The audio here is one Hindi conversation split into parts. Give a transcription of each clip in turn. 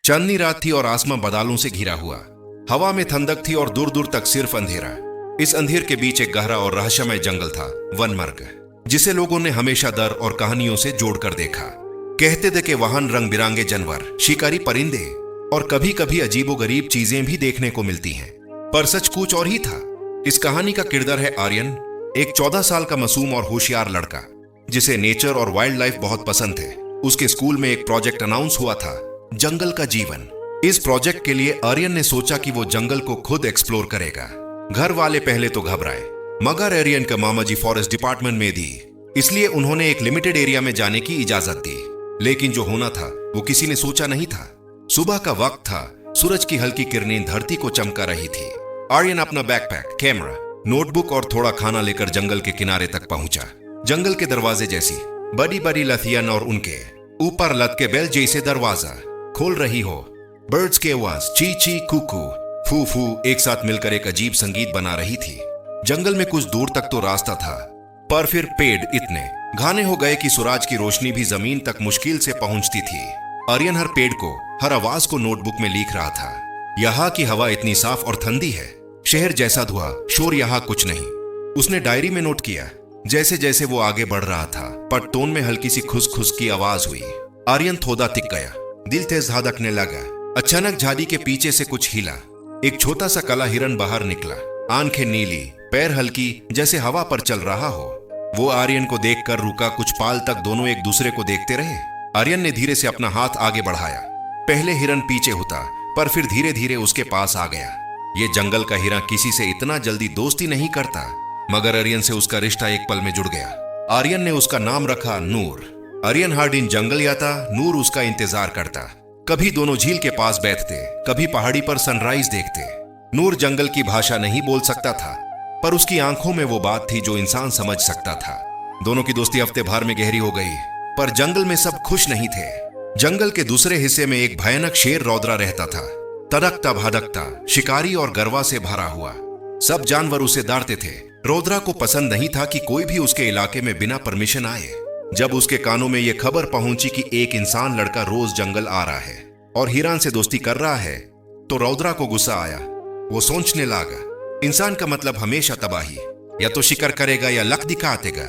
चांदनी रात थी और आसमां बादलों से घिरा हुआ। हवा में ठंडक थी और दूर दूर तक सिर्फ अंधेरा। इस अंधेर के बीच एक गहरा और रहस्यमय जंगल था, वनमर्ग, जिसे लोगों ने हमेशा डर और कहानियों से जोड़कर देखा। कहते थे कि वहां रंग बिरंगे जानवर, शिकारी परिंदे और कभी कभी अजीबोगरीब चीजें भी देखने को मिलती हैं। पर सच कुछ और ही था। इस कहानी का किरदार है आर्यन, एक 14 साल का मासूम और होशियार लड़का जिसे नेचर और वाइल्ड लाइफ बहुत पसंद थे। उसके स्कूल में एक प्रोजेक्ट अनाउंस हुआ था, जंगल का जीवन। इस प्रोजेक्ट के लिए आर्यन ने सोचा कि वो जंगल को खुद एक्सप्लोर करेगा। घर वाले पहले तो घबराए, मगर आर्यन का मामा जी फॉरेस्ट डिपार्टमेंट में दी, इसलिए उन्होंने एक लिमिटेड एरिया में जाने की इजाजत दी। लेकिन जो होना था वो किसी ने सोचा नहीं था। सुबह का वक्त था, सूरज की हल्की किरणें धरती को चमका रही थी। आर्यन अपना बैकपैक, कैमरा, नोटबुक और थोड़ा खाना लेकर जंगल के किनारे तक पहुंचा। जंगल के दरवाजे जैसी बड़ी बड़ी लथियन और उनके ऊपर लटके बेल जैसे दरवाजा खोल रही हो। बर्ड्स के आवाज, ची ची कुकू फू फू एक साथ मिलकर एक अजीब संगीत बना रही थी। जंगल में कुछ दूर तक तो रास्ता था, पर फिर पेड़ इतने घने हो गए कि सूरज की रोशनी भी जमीन तक मुश्किल से पहुंचती थी। आर्यन हर पेड़ को, हर आवाज को नोटबुक में लिख रहा था। यहाँ की हवा इतनी साफ और ठंडी है, शहर जैसा धुआं शोर यहाँ कुछ नहीं। उसने डायरी में नोट किया। जैसे जैसे वो आगे बढ़ रहा था, पर टोन में हल्की सी खुस खुस की आवाज हुई। आर्यन थोड़ा टिक गया, दिल तेज धड़कने लगा। अचानक झाड़ी के पीछे से कुछ हिला। एक छोटा सा काला हिरन बाहर निकला, आंखें नीली, पैर हल्की, जैसे हवा पर चल रहा हो। वो आर्यन को देखकर रुका। कुछ पाल तक दोनों एक दूसरे को देखते रहे। आर्यन ने धीरे से अपना हाथ आगे बढ़ाया। पहले हिरन पीछे होता, पर फिर धीरे धीरे उसके पास आ गया। ये जंगल का हिरन किसी से इतना जल्दी दोस्ती नहीं करता, मगर आर्यन से उसका रिश्ता एक पल में जुड़ गया। आर्यन ने उसका नाम रखा नूर। आर्यन हर दिन जंगल आता, नूर उसका इंतजार करता। कभी दोनों झील के पास बैठते, कभी पहाड़ी पर सनराइज देखते। नूर जंगल की भाषा नहीं बोल सकता था, पर उसकी आंखों में वो बात थी जो इंसान समझ सकता था। दोनों की दोस्ती हफ्ते भर में गहरी हो गई, पर जंगल में सब खुश नहीं थे। जंगल के दूसरे हिस्से में एक भयानक शेर रौद्रा रहता था, तड़कता भड़कता, शिकारी और गरवा से भरा हुआ। सब जानवर उसे डरते थे। रौद्रा को पसंद नहीं था कि कोई भी उसके इलाके में बिना परमिशन आए। जब उसके कानों में यह खबर पहुंची कि एक इंसान लड़का रोज जंगल आ रहा है और हिरन से दोस्ती कर रहा है, तो रौद्रा को गुस्सा आया। वो सोचने लगा, इंसान का मतलब हमेशा तबाही, या तो शिकार करेगा या लक दिखाएगा।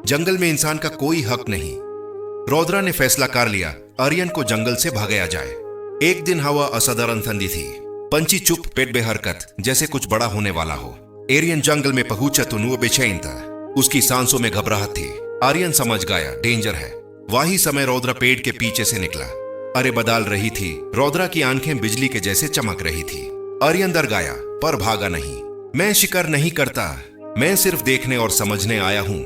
जंगल में इंसान का कोई हक नहीं। रौद्रा ने फैसला कर लिया, आर्यन को जंगल से भगाया जाए। एक दिन हवा असाधारण ठंडी थी। पंछी चुप, पेट बेहरकत, जैसे कुछ बड़ा होने वाला हो। आर्यन जंगल में पहुंचा तो नूर बेचैन था। उसकी सांसों में घबराहट थी। आर्यन समझ गया, डेंजर है। वही समय रौद्रा पेड़ के पीछे से निकला। अरे बदल रही थी। रौद्रा की आंखें बिजली के जैसे चमक रही थी। आर्यन डर गया, पर भागा नहीं। मैं शिकार नहीं करता, मैं सिर्फ देखने और समझने आया हूं,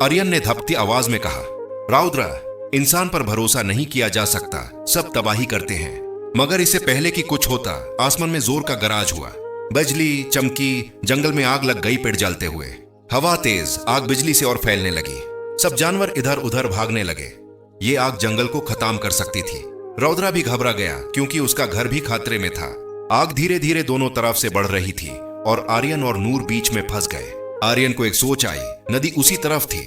आर्यन ने धपती आवाज में कहा। रौद्रा, इंसान पर भरोसा नहीं किया जा सकता, सब तबाही करते हैं। मगर इससे पहले कि कुछ होता, आसमान में जोर का गरज हुआ। बिजली चमकी, जंगल में आग लग गई पेड़ जलते हुए। हवा तेज, आग बिजली से और फैलने लगी। सब जानवर इधर उधर भागने लगे। ये आग जंगल को खत्म कर सकती थी। रौद्रा भी घबरा गया, क्योंकि उसका घर भी खतरे में था। आग धीरे धीरे दोनों तरफ से बढ़ रही थी और आर्यन और नूर बीच में फंस गए। आर्यन को एक सोच आई, नदी उसी तरफ थी।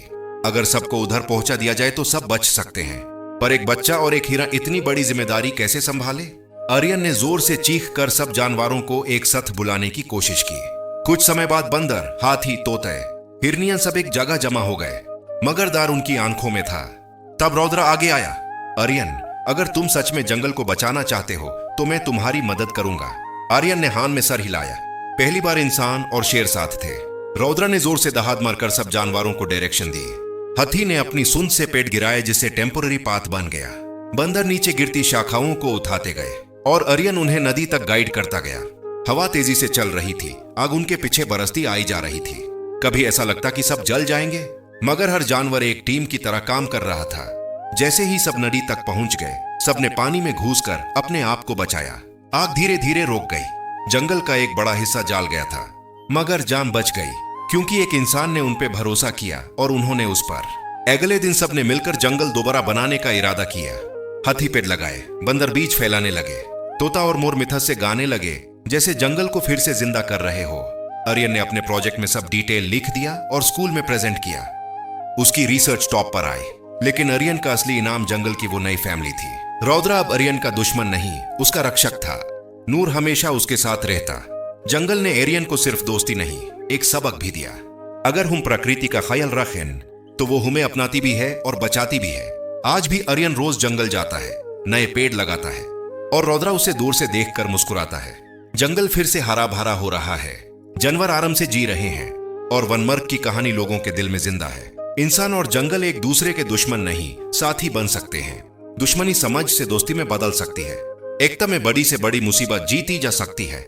अगर सबको उधर पहुंचा दिया जाए तो सब बच सकते हैं, पर एक बच्चा और एक हिरन इतनी बड़ी जिम्मेदारी कैसे संभाले? आर्यन ने जोर से चीख कर सब जानवरों को एक साथ बुलाने की कोशिश की। कुछ समय बाद बंदर, हाथी, तोते, हिरनियन सब एक जगह जमा हो गए, मगर डर उनकी आंखों में था। तब रौद्रा आगे आया। आर्यन, अगर तुम सच में जंगल को बचाना चाहते हो तो मैं तुम्हारी मदद करूंगा। आर्यन ने हाथ में सर हिलाया। पहली बार इंसान और शेर साथ थे। रौद्रा ने जोर से दहाड़ मारकर सब जानवरों को डायरेक्शन दी। हाथी ने अपनी सूंड से पेड़ गिराए, जिससे टेम्पोररी पाथ बन गया। बंदर नीचे गिरती शाखाओं को उठाते गए और आर्यन उन्हें नदी तक गाइड करता गया। हवा तेजी से चल रही थी। आग उनके पीछे बरसती आई जा रही थी। कभी ऐसा लगता कि सब जल जाएंगे, मगर हर जानवर एक टीम की तरह काम कर रहा था। जैसे ही सब नदी तक पहुंच गए, सबने पानी में घुसकर अपने आप को बचाया। आग धीरे धीरे रुक गई। जंगल का एक बड़ा हिस्सा जल गया था, मगर जान बच गई, क्योंकि एक इंसान ने उन पे भरोसा किया और उन्होंने उस पर। अगले दिन सबने मिलकर जंगल दोबारा बनाने का इरादा किया। हाथी पेड़ लगाए, बंदर बीज फैलाने लगे, तोता और मोर मिथस से गाने लगे, जैसे जंगल को फिर से जिंदा कर रहे हो। आर्यन ने अपने प्रोजेक्ट में सब डिटेल लिख दिया और स्कूल में प्रेजेंट किया। उसकी रिसर्च टॉप पर आई, लेकिन आर्यन का असली इनाम जंगल की वो नई फैमिली थी। रौद्रा अब एरियन का दुश्मन नहीं, उसका रक्षक था। नूर हमेशा उसके साथ रहता। जंगल ने एरियन को सिर्फ दोस्ती नहीं, एक सबक भी दिया। अगर हम प्रकृति का ख्याल रखें तो वो हमें अपनाती भी है और बचाती भी है। आज भी एरियन रोज जंगल जाता है, नए पेड़ लगाता है और रौद्रा उसे दूर से देखकर मुस्कुराता है। जंगल फिर से हरा भरा हो रहा है, जानवर आराम से जी रहे हैं और वनमर्ग की कहानी लोगों के दिल में जिंदा है। इंसान और जंगल एक दूसरे के दुश्मन नहीं, साथी बन सकते हैं। दुश्मनी समझ से दोस्ती में बदल सकती है। एकता में बड़ी से बड़ी मुसीबत जीती जा सकती है।